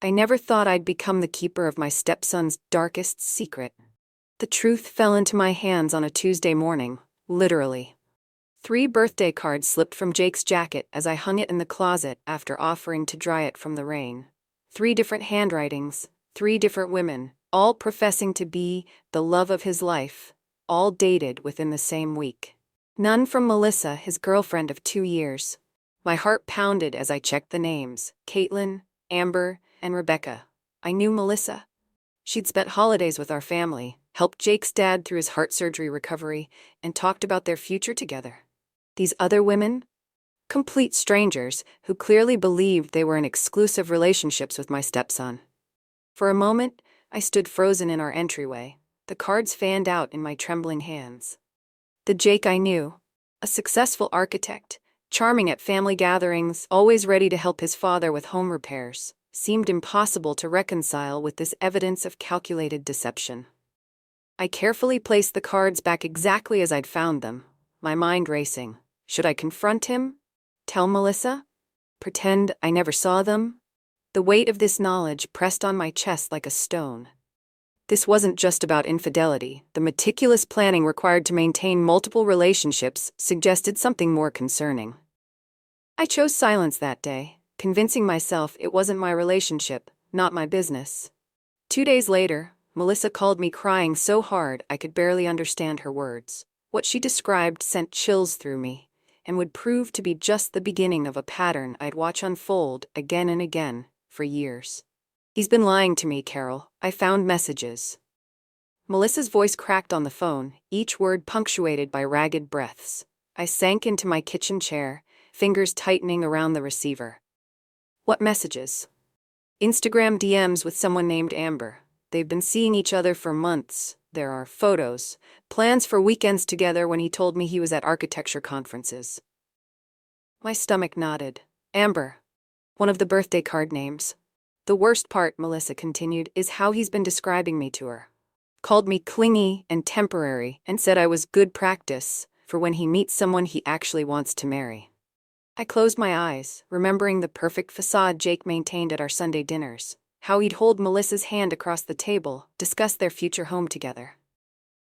I never thought I'd become the keeper of my stepson's darkest secret. The truth fell into my hands on a Tuesday morning, literally. 3 birthday cards slipped from Jake's jacket as I hung it in the closet after offering to dry it from the rain. 3 different handwritings, 3 different women, all professing to be the love of his life, all dated within the same week. None from Melissa, his girlfriend of 2 years. My heart pounded as I checked the names: Caitlin, Amber, and Rebecca. I knew Melissa. She'd spent holidays with our family, helped Jake's dad through his heart surgery recovery, and talked about their future together. These other women? Complete strangers who clearly believed they were in exclusive relationships with my stepson. For a moment, I stood frozen in our entryway, the cards fanned out in my trembling hands. The Jake I knew, a successful architect, charming at family gatherings, always ready to help his father with home repairs, seemed impossible to reconcile with this evidence of calculated deception. I carefully placed the cards back exactly as I'd found them, my mind racing. Should I confront him? Tell Melissa? Pretend I never saw them? The weight of this knowledge pressed on my chest like a stone. This wasn't just about infidelity. The meticulous planning required to maintain multiple relationships suggested something more concerning. I chose silence that day, convincing myself it wasn't my relationship, not my business. 2 days later, Melissa called me crying so hard I could barely understand her words. What she described sent chills through me, and would prove to be just the beginning of a pattern I'd watch unfold again and again for years. He's been lying to me, Carol. I found messages. Melissa's voice cracked on the phone, each word punctuated by ragged breaths. I sank into my kitchen chair, fingers tightening around the receiver. What messages? Instagram DMs with someone named Amber. They've been seeing each other for months. There are photos, plans for weekends together when he told me he was at architecture conferences. My stomach nodded. Amber. One of the birthday card names. The worst part, Melissa continued, is how he's been describing me to her. Called me clingy and temporary and said I was good practice for when he meets someone he actually wants to marry. I closed my eyes, remembering the perfect facade Jake maintained at our Sunday dinners, how he'd hold Melissa's hand across the table, discuss their future home together.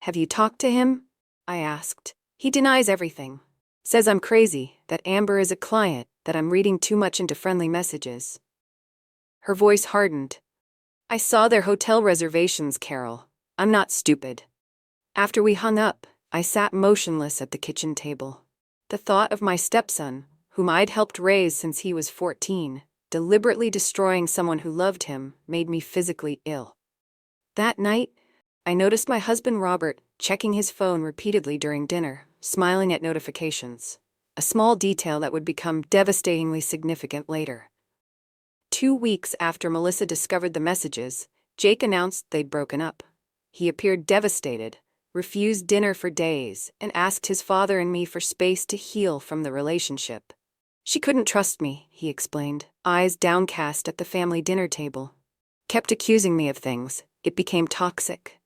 Have you talked to him? I asked. He denies everything. Says I'm crazy, that Amber is a client, that I'm reading too much into friendly messages. Her voice hardened. I saw their hotel reservations, Carol. I'm not stupid. After we hung up, I sat motionless at the kitchen table. The thought of my stepson, whom I'd helped raise since he was 14, deliberately destroying someone who loved him, made me physically ill. That night, I noticed my husband Robert checking his phone repeatedly during dinner, smiling at notifications, a small detail that would become devastatingly significant later. 2 weeks after Melissa discovered the messages, Jake announced they'd broken up. He appeared devastated, refused dinner for days, and asked his father and me for space to heal from the relationship. She couldn't trust me, he explained, eyes downcast at the family dinner table. Kept accusing me of things. It became toxic.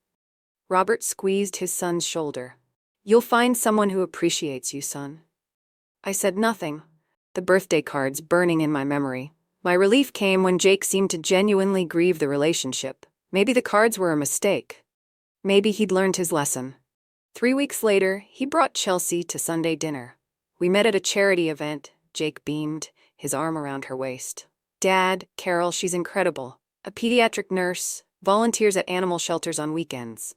Robert squeezed his son's shoulder. You'll find someone who appreciates you, son. I said nothing, the birthday cards burning in my memory. My relief came when Jake seemed to genuinely grieve the relationship. Maybe the cards were a mistake. Maybe he'd learned his lesson. 3 weeks later, he brought Chelsea to Sunday dinner. We met at a charity event. Jake beamed, his arm around her waist. Dad, Carol, she's incredible. A pediatric nurse, volunteers at animal shelters on weekends.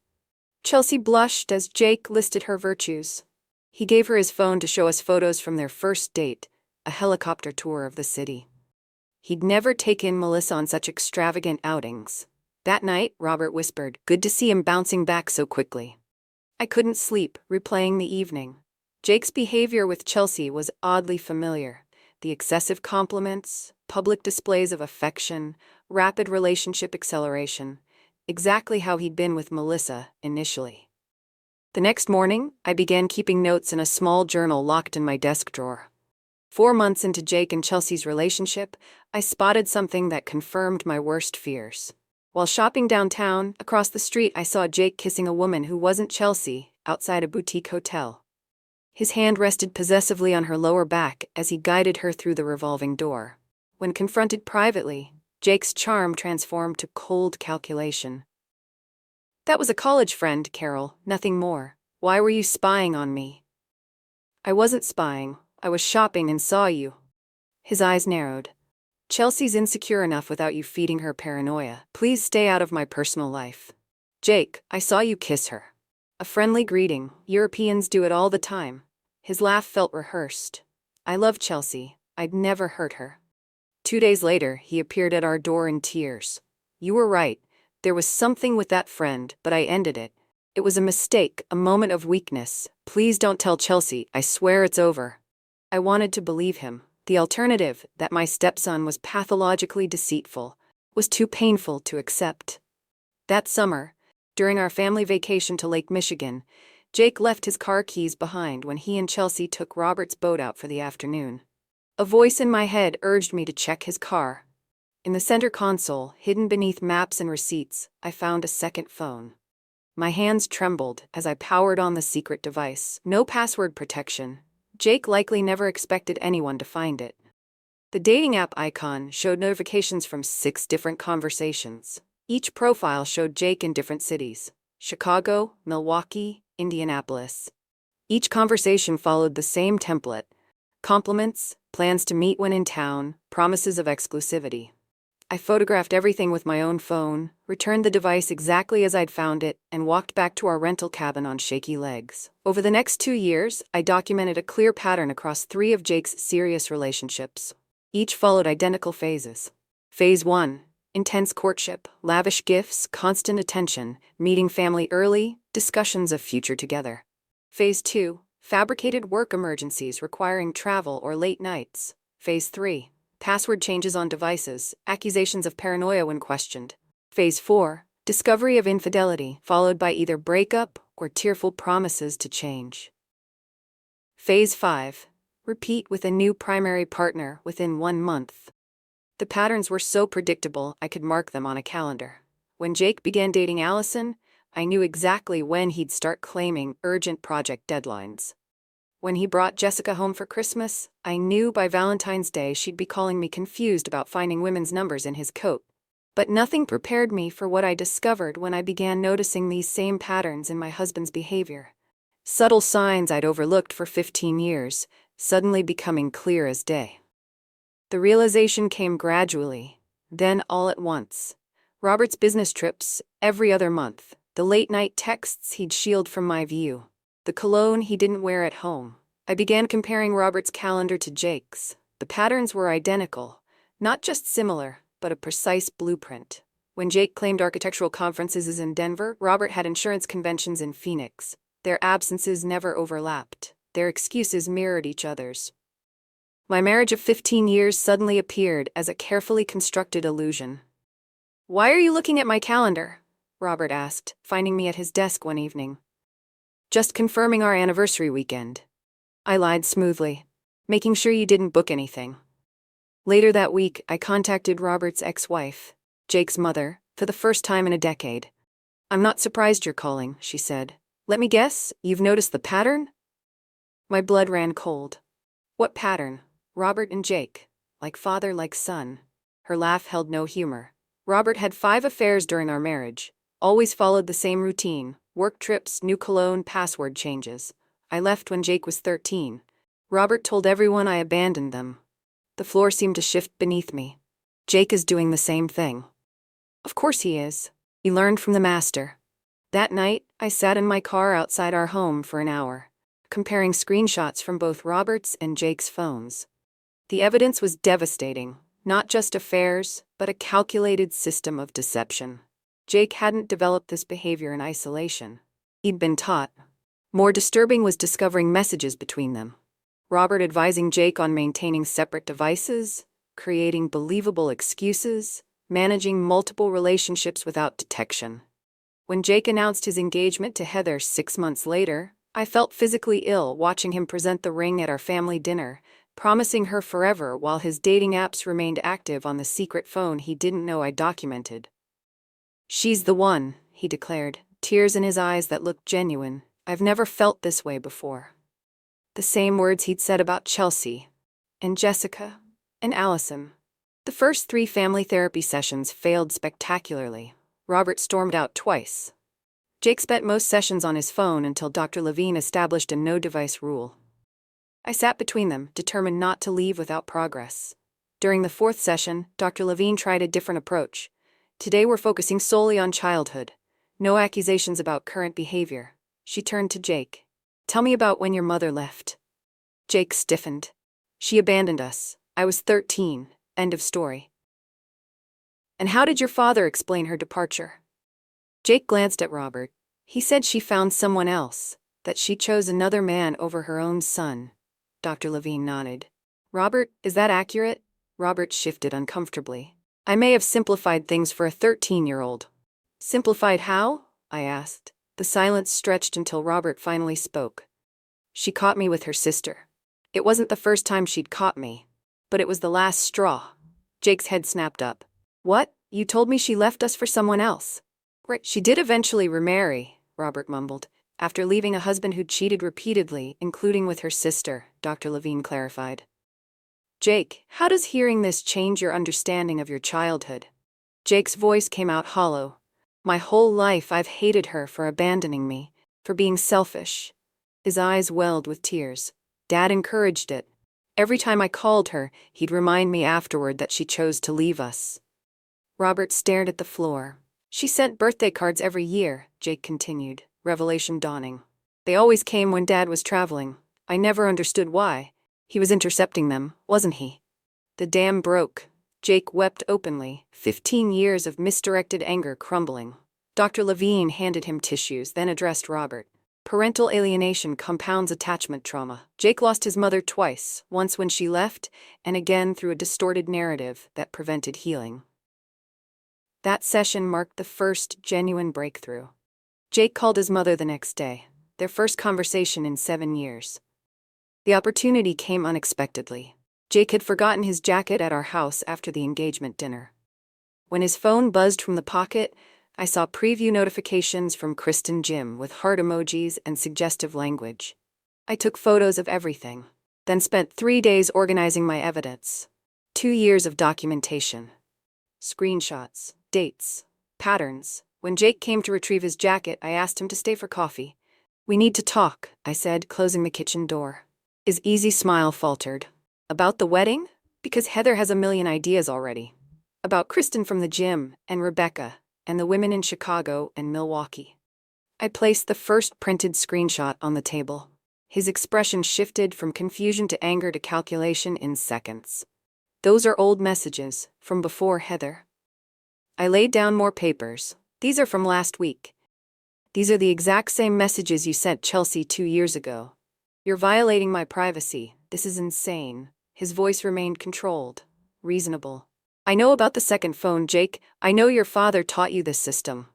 Chelsea blushed as Jake listed her virtues. He gave her his phone to show us photos from their first date, a helicopter tour of the city. He'd never taken Melissa on such extravagant outings. That night, Robert whispered, good to see him bouncing back so quickly. I couldn't sleep, replaying the evening. Jake's behavior with Chelsea was oddly familiar. The excessive compliments, public displays of affection, rapid relationship acceleration. Exactly how he'd been with Melissa initially. The next morning, I began keeping notes in a small journal locked in my desk drawer. 4 months into Jake and Chelsea's relationship, I spotted something that confirmed my worst fears. While shopping downtown, across the street I saw Jake kissing a woman who wasn't Chelsea, outside a boutique hotel. His hand rested possessively on her lower back as he guided her through the revolving door. When confronted privately, Jake's charm transformed to cold calculation. That was a college friend, Carol, nothing more. Why were you spying on me? I wasn't spying, I was shopping and saw you. His eyes narrowed. Chelsea's insecure enough without you feeding her paranoia. Please stay out of my personal life. Jake, I saw you kiss her. A friendly greeting, Europeans do it all the time. His laugh felt rehearsed. I love Chelsea, I'd never hurt her. 2 days later, he appeared at our door in tears. You were right, there was something with that friend, but I ended it. It was a mistake, a moment of weakness. Please don't tell Chelsea, I swear it's over. I wanted to believe him. The alternative, that my stepson was pathologically deceitful, was too painful to accept. That summer, during our family vacation to Lake Michigan, Jake left his car keys behind when he and Chelsea took Robert's boat out for the afternoon. A voice in my head urged me to check his car. In the center console, hidden beneath maps and receipts, I found a second phone. My hands trembled as I powered on the secret device. No password protection. Jake likely never expected anyone to find it. The dating app icon showed notifications from 6 different conversations. Each profile showed Jake in different cities: Chicago, Milwaukee, Indianapolis. Each conversation followed the same template: compliments, plans to meet when in town, promises of exclusivity. I photographed everything with my own phone, returned the device exactly as I'd found it, and walked back to our rental cabin on shaky legs. Over the next 2 years, I documented a clear pattern across 3 of Jake's serious relationships. Each followed identical phases. Phase 1. Intense courtship, lavish gifts, constant attention, meeting family early, discussions of future together. Phase 2. Fabricated work emergencies requiring travel or late nights. Phase 3. Password changes on devices, accusations of paranoia when questioned. Phase 4. Discovery of infidelity, followed by either breakup or tearful promises to change. Phase 5. Repeat with a new primary partner within 1 month. The patterns were so predictable I could mark them on a calendar. When Jake began dating Allison, I knew exactly when he'd start claiming urgent project deadlines. When he brought Jessica home for Christmas, I knew by Valentine's Day she'd be calling me confused about finding women's numbers in his coat. But nothing prepared me for what I discovered when I began noticing these same patterns in my husband's behavior. Subtle signs I'd overlooked for 15 years, suddenly becoming clear as day. The realization came gradually, then all at once. Robert's business trips, every other month, the late-night texts he'd shield from my view, the cologne he didn't wear at home. I began comparing Robert's calendar to Jake's. The patterns were identical, not just similar, but a precise blueprint. When Jake claimed architectural conferences in Denver, Robert had insurance conventions in Phoenix. Their absences never overlapped. Their excuses mirrored each other's. My marriage of 15 years suddenly appeared as a carefully constructed illusion. "Why are you looking at my calendar?" Robert asked, finding me at his desk one evening. "Just confirming our anniversary weekend." I lied smoothly, "Making sure you didn't book anything." Later that week, I contacted Robert's ex-wife, Jake's mother, for the first time in a decade. "I'm not surprised you're calling," she said. "Let me guess, you've noticed the pattern?" My blood ran cold. "What pattern?" "Robert and Jake. Like father, like son." Her laugh held no humor. "Robert had 5 affairs during our marriage. Always followed the same routine: work trips, new cologne, password changes. I left when Jake was 13. Robert told everyone I abandoned them. The floor seemed to shift beneath me. Jake is doing the same thing." "Of course he is. He learned from the master." That night, I sat in my car outside our home for an hour, comparing screenshots from both Robert's and Jake's phones. The evidence was devastating, not just affairs, but a calculated system of deception. Jake hadn't developed this behavior in isolation. He'd been taught. More disturbing was discovering messages between them. Robert advising Jake on maintaining separate devices, creating believable excuses, managing multiple relationships without detection. When Jake announced his engagement to Heather 6 months later, I felt physically ill watching him present the ring at our family dinner, promising her forever while his dating apps remained active on the secret phone he didn't know I documented. "She's the one," he declared, tears in his eyes that looked genuine. "I've never felt this way before." The same words he'd said about Chelsea, and Jessica, and Allison. The first 3 family therapy sessions failed spectacularly. Robert stormed out twice. Jake spent most sessions on his phone until Dr. Levine established a no-device rule. I sat between them, determined not to leave without progress. During the 4th session, Dr. Levine tried a different approach. Today we're focusing solely on childhood. No accusations about current behavior. She turned to Jake. Tell me about when your mother left. Jake stiffened. She abandoned us. I was 13. End of story. And how did your father explain her departure? Jake glanced at Robert. He said she found someone else, that she chose another man over her own son. Dr. Levine nodded. Robert, is that accurate? Robert shifted uncomfortably. I may have simplified things for a 13-year-old. Simplified how? I asked. The silence stretched until Robert finally spoke. She caught me with her sister. It wasn't the first time she'd caught me, but it was the last straw. Jake's head snapped up. What? You told me she left us for someone else. Right, she did eventually remarry, Robert mumbled. After leaving a husband who'd cheated repeatedly, including with her sister, Dr. Levine clarified. Jake, how does hearing this change your understanding of your childhood? Jake's voice came out hollow. My whole life I've hated her for abandoning me, for being selfish. His eyes welled with tears. Dad encouraged it. Every time I called her, he'd remind me afterward that she chose to leave us. Robert stared at the floor. She sent birthday cards every year, Jake continued, revelation dawning. They always came when Dad was traveling. I never understood why. He was intercepting them, wasn't he? The dam broke. Jake wept openly, 15 years of misdirected anger crumbling. Dr. Levine handed him tissues, then addressed Robert. Parental alienation compounds attachment trauma. Jake lost his mother twice, once when she left, and again through a distorted narrative that prevented healing. That session marked the first genuine breakthrough. Jake called his mother the next day, their first conversation in 7 years. The opportunity came unexpectedly. Jake had forgotten his jacket at our house after the engagement dinner. When his phone buzzed from the pocket, I saw preview notifications from Kristen Jim with heart emojis and suggestive language. I took photos of everything, then spent 3 days organizing my evidence. 2 years of documentation. Screenshots, dates, patterns. When Jake came to retrieve his jacket, I asked him to stay for coffee. We need to talk, I said, closing the kitchen door. His easy smile faltered. About the wedding? Because Heather has a million ideas already. About Kristen from the gym, and Rebecca, and the women in Chicago and Milwaukee. I placed the first printed screenshot on the table. His expression shifted from confusion to anger to calculation in seconds. Those are old messages, from before Heather. I laid down more papers. These are from last week. These are the exact same messages you sent Chelsea 2 years ago. You're violating my privacy. This is insane. His voice remained controlled, reasonable. I know about the second phone, Jake. I know your father taught you this system.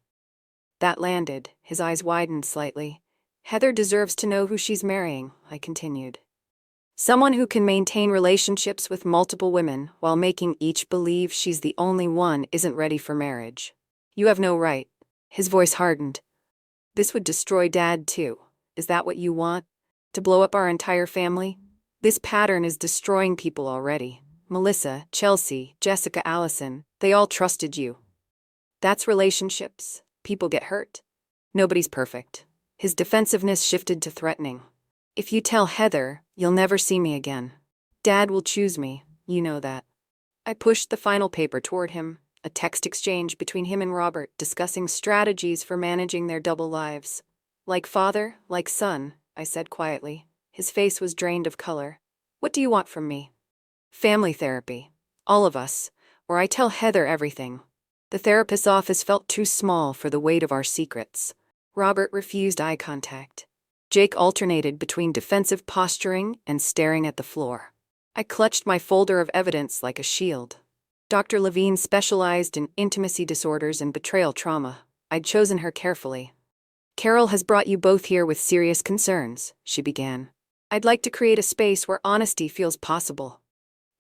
That landed. His eyes widened slightly. Heather deserves to know who she's marrying, I continued. Someone who can maintain relationships with multiple women while making each believe she's the only one isn't ready for marriage. You have no right. His voice hardened. This would destroy Dad too. Is that what you want? To blow up our entire family? This pattern is destroying people already. Melissa, Chelsea, Jessica, Allison, they all trusted you. That's relationships. People get hurt. Nobody's perfect. His defensiveness shifted to threatening. If you tell Heather, you'll never see me again. Dad will choose me, you know that. I pushed the final paper toward him, a text exchange between him and Robert discussing strategies for managing their double lives. Like father, like son, I said quietly. His face was drained of color. What do you want from me? Family therapy. All of us. Or I tell Heather everything. The therapist's office felt too small for the weight of our secrets. Robert refused eye contact. Jake alternated between defensive posturing and staring at the floor. I clutched my folder of evidence like a shield. Dr. Levine specialized in intimacy disorders and betrayal trauma. I'd chosen her carefully. Carol has brought you both here with serious concerns, she began. I'd like to create a space where honesty feels possible.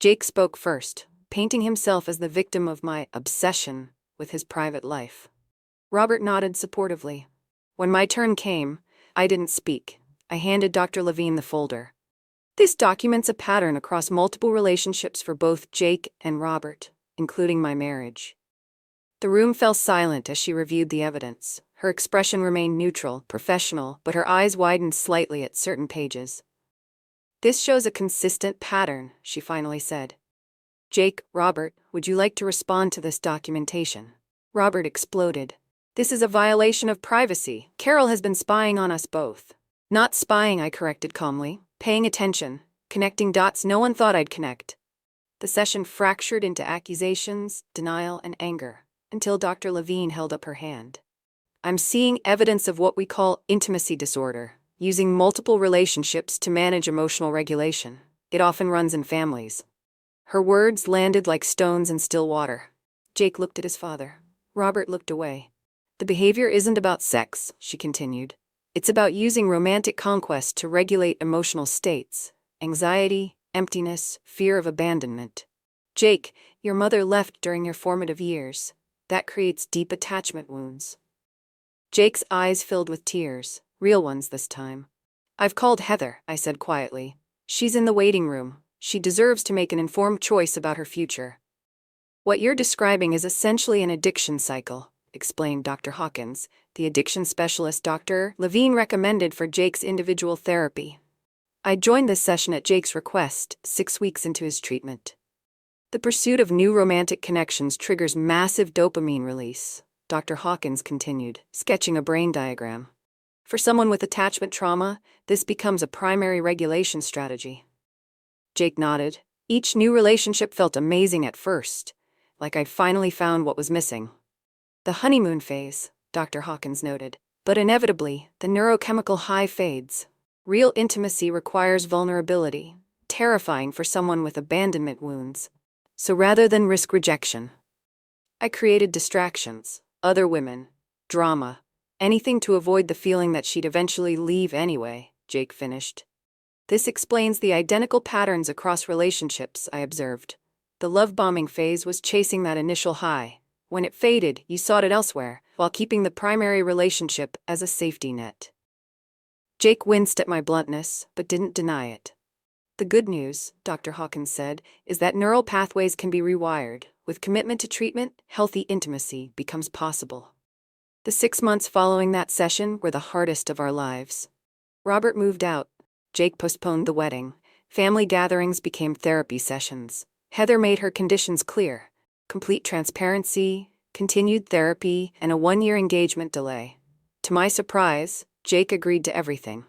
Jake spoke first, painting himself as the victim of my obsession with his private life. Robert nodded supportively. When my turn came, I didn't speak. I handed Dr. Levine the folder. This documents a pattern across multiple relationships for both Jake and Robert. including my marriage. The room fell silent as she reviewed the evidence. Her expression remained neutral, professional, but her eyes widened slightly at certain pages. "This shows a consistent pattern," she finally said. "Jake, Robert, would you like to respond to this documentation?" Robert exploded. "This is a violation of privacy. Carol has been spying on us both." "Not spying," I corrected calmly. "Paying attention. Connecting dots no one thought I'd connect." The session fractured into accusations, denial, and anger, until Dr. Levine held up her hand. "I'm seeing evidence of what we call intimacy disorder, using multiple relationships to manage emotional regulation. It often runs in families." Her words landed like stones in still water. Jake looked at his father. Robert looked away. "The behavior isn't about sex," she continued. "It's about using romantic conquest to regulate emotional states, anxiety, emptiness, fear of abandonment. Jake, your mother left during your formative years. That creates deep attachment wounds." Jake's eyes filled with tears, real ones this time. "I've called Heather," I said quietly. "She's in the waiting room. She deserves to make an informed choice about her future." "What you're describing is essentially an addiction cycle," explained Dr. Hawkins, the addiction specialist Dr. Levine recommended for Jake's individual therapy. I joined this session at Jake's request, 6 weeks into his treatment. "The pursuit of new romantic connections triggers massive dopamine release," Dr. Hawkins continued, sketching a brain diagram. "For someone with attachment trauma, this becomes a primary regulation strategy." Jake nodded. "Each new relationship felt amazing at first, like I'd finally found what was missing." "The honeymoon phase," Dr. Hawkins noted. "But inevitably, the neurochemical high fades. Real intimacy requires vulnerability, terrifying for someone with abandonment wounds. So rather than risk rejection, I created distractions, other women, drama, anything to avoid the feeling that she'd eventually leave anyway," Jake finished. "This explains the identical patterns across relationships," I observed. "The love-bombing phase was chasing that initial high. When it faded, you sought it elsewhere, while keeping the primary relationship as a safety net." Jake winced at my bluntness, but didn't deny it. "The good news," Dr. Hawkins said, "is that neural pathways can be rewired. With commitment to treatment, healthy intimacy becomes possible." The 6 months following that session were the hardest of our lives. Robert moved out. Jake postponed the wedding. Family gatherings became therapy sessions. Heather made her conditions clear: complete transparency, continued therapy, and a 1-year engagement delay. To my surprise, Jake agreed to everything.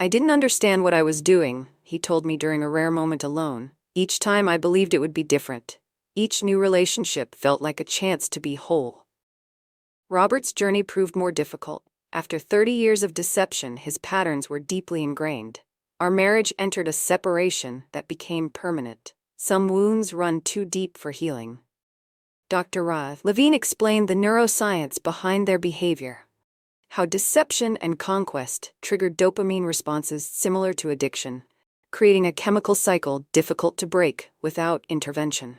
"I didn't understand what I was doing," he told me during a rare moment alone. "Each time I believed it would be different. Each new relationship felt like a chance to be whole." Robert's journey proved more difficult. After 30 years of deception, his patterns were deeply ingrained. Our marriage entered a separation that became permanent. Some wounds run too deep for healing. Dr. Levine explained the neuroscience behind their behavior. How deception and conquest triggered dopamine responses similar to addiction, creating a chemical cycle difficult to break without intervention.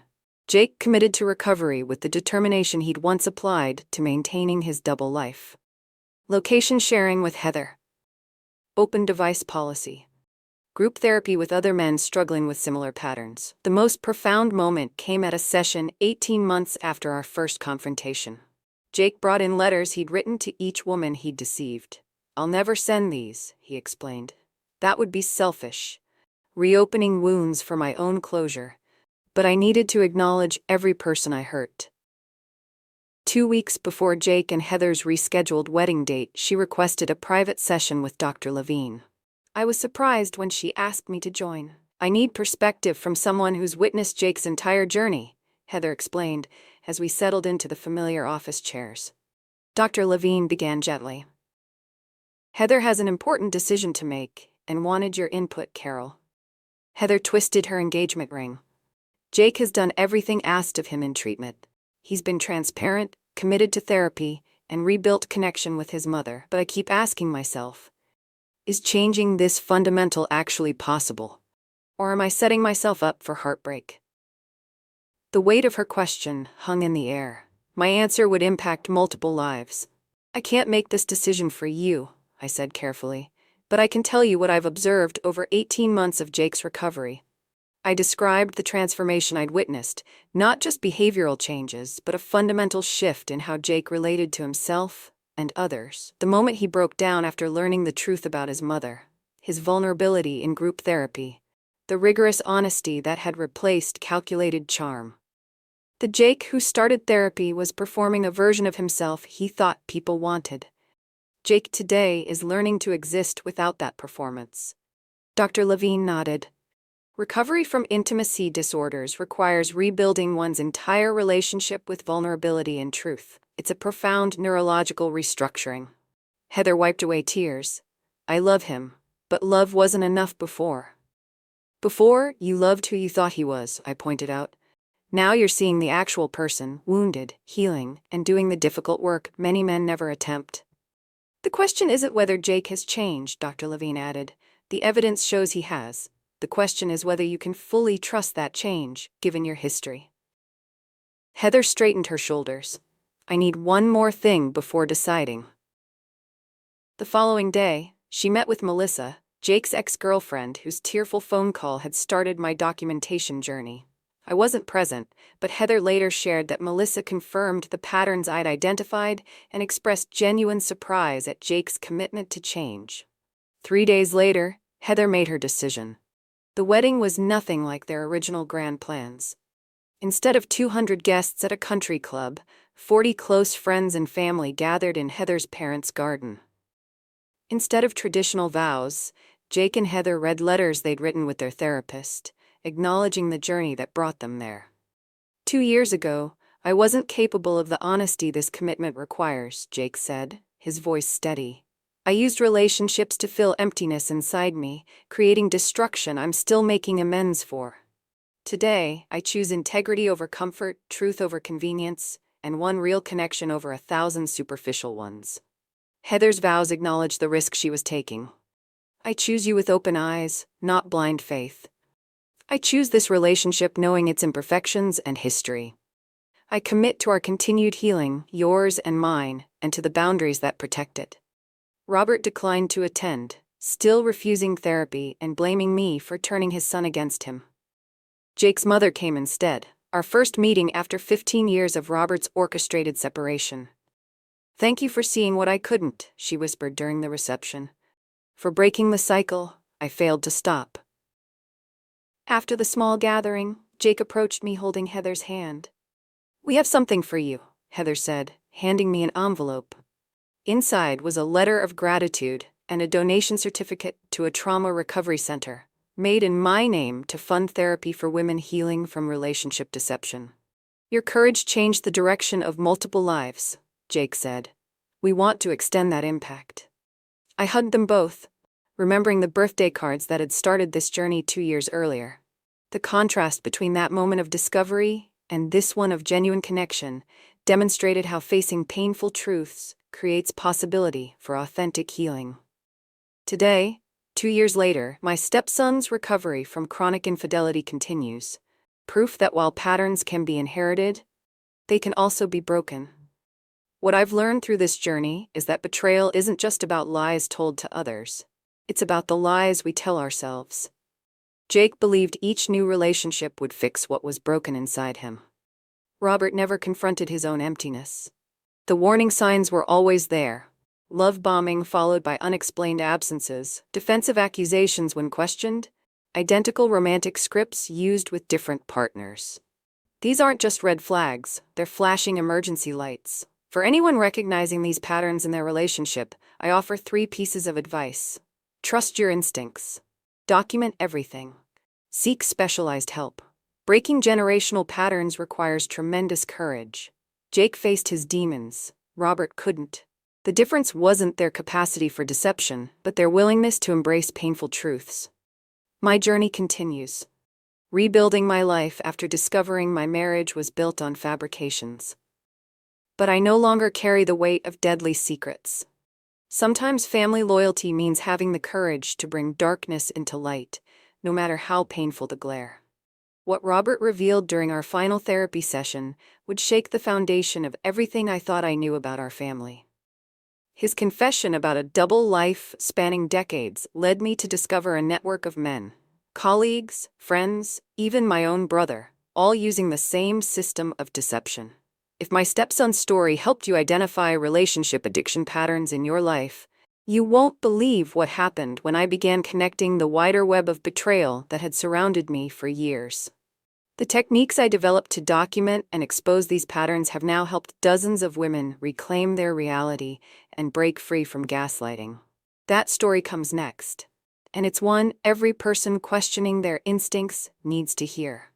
Jake committed to recovery with the determination he'd once applied to maintaining his double life. Location sharing with Heather. Open device policy. Group therapy with other men struggling with similar patterns. The most profound moment came at a session 18 months after our first confrontation. Jake brought in letters he'd written to each woman he'd deceived. "I'll never send these," he explained. "That would be selfish, reopening wounds for my own closure. But I needed to acknowledge every person I hurt." 2 weeks before Jake and Heather's rescheduled wedding date, she requested a private session with Dr. Levine. I was surprised when she asked me to join. "I need perspective from someone who's witnessed Jake's entire journey," Heather explained, as we settled into the familiar office chairs. Dr. Levine began gently. "Heather has an important decision to make, and wanted your input, Carol." Heather twisted her engagement ring. "Jake has done everything asked of him in treatment. He's been transparent, committed to therapy, and rebuilt connection with his mother. But I keep asking myself, is changing this fundamental actually possible? Or am I setting myself up for heartbreak?" The weight of her question hung in the air. My answer would impact multiple lives. "I can't make this decision for you," I said carefully, "but I can tell you what I've observed over 18 months of Jake's recovery. I described the transformation I'd witnessed, not just behavioral changes, but a fundamental shift in how Jake related to himself and others. The moment he broke down after learning the truth about his mother, his vulnerability in group therapy, the rigorous honesty that had replaced calculated charm. The Jake who started therapy was performing a version of himself he thought people wanted. Jake today is learning to exist without that performance. Dr. Levine nodded. Recovery from intimacy disorders requires rebuilding one's entire relationship with vulnerability and truth. It's a profound neurological restructuring. Heather wiped away tears. I love him, but love wasn't enough before. Before, you loved who you thought he was, I pointed out. Now you're seeing the actual person, wounded, healing, and doing the difficult work many men never attempt. The question isn't whether Jake has changed, Dr. Levine added. The evidence shows he has. The question is whether you can fully trust that change, given your history. Heather straightened her shoulders. I need one more thing before deciding. The following day, she met with Melissa, Jake's ex-girlfriend, whose tearful phone call had started my documentation journey. I wasn't present, but Heather later shared that Melissa confirmed the patterns I'd identified and expressed genuine surprise at Jake's commitment to change. 3 days later, Heather made her decision. The wedding was nothing like their original grand plans. Instead of 200 guests at a country club, 40 close friends and family gathered in Heather's parents' garden. Instead of traditional vows, Jake and Heather read letters they'd written with their therapist, acknowledging the journey that brought them there. 2 years ago, I wasn't capable of the honesty this commitment requires, Jake said, his voice steady. I used relationships to fill emptiness inside me, creating destruction I'm still making amends for. Today, I choose integrity over comfort, truth over convenience, and one real connection over 1,000 superficial ones. Heather's vows acknowledged the risk she was taking. I choose you with open eyes, not blind faith. I choose this relationship knowing its imperfections and history. I commit to our continued healing, yours and mine, and to the boundaries that protect it. Robert declined to attend, still refusing therapy and blaming me for turning his son against him. Jake's mother came instead, our first meeting after 15 years of Robert's orchestrated separation. Thank you for seeing what I couldn't, she whispered during the reception. For breaking the cycle, I failed to stop. After the small gathering, Jake approached me holding Heather's hand. We have something for you, Heather said, handing me an envelope. Inside was a letter of gratitude and a donation certificate to a trauma recovery center, made in my name to fund therapy for women healing from relationship deception. Your courage changed the direction of multiple lives, Jake said. We want to extend that impact. I hugged them both, remembering the birthday cards that had started this journey 2 years earlier. The contrast between that moment of discovery and this one of genuine connection demonstrated how facing painful truths creates possibility for authentic healing. Today, 2 years later, my stepson's recovery from chronic infidelity continues, proof that while patterns can be inherited, they can also be broken. What I've learned through this journey is that betrayal isn't just about lies told to others. It's about the lies we tell ourselves. Jake believed each new relationship would fix what was broken inside him. Robert never confronted his own emptiness. The warning signs were always there. Love bombing followed by unexplained absences, defensive accusations when questioned, identical romantic scripts used with different partners. These aren't just red flags, they're flashing emergency lights. For anyone recognizing these patterns in their relationship, I offer 3 pieces of advice. Trust your instincts. Document everything. Seek specialized help. Breaking generational patterns requires tremendous courage. Jake faced his demons. Robert couldn't. The difference wasn't their capacity for deception, but their willingness to embrace painful truths. My journey continues. Rebuilding my life after discovering my marriage was built on fabrications. But I no longer carry the weight of deadly secrets. Sometimes family loyalty means having the courage to bring darkness into light, no matter how painful the glare. What Robert revealed during our final therapy session would shake the foundation of everything I thought I knew about our family. His confession about a double life spanning decades led me to discover a network of men, colleagues, friends, even my own brother, all using the same system of deception. If my stepson's story helped you identify relationship addiction patterns in your life, you won't believe what happened when I began connecting the wider web of betrayal that had surrounded me for years. The techniques I developed to document and expose these patterns have now helped dozens of women reclaim their reality and break free from gaslighting. That story comes next, and it's one every person questioning their instincts needs to hear.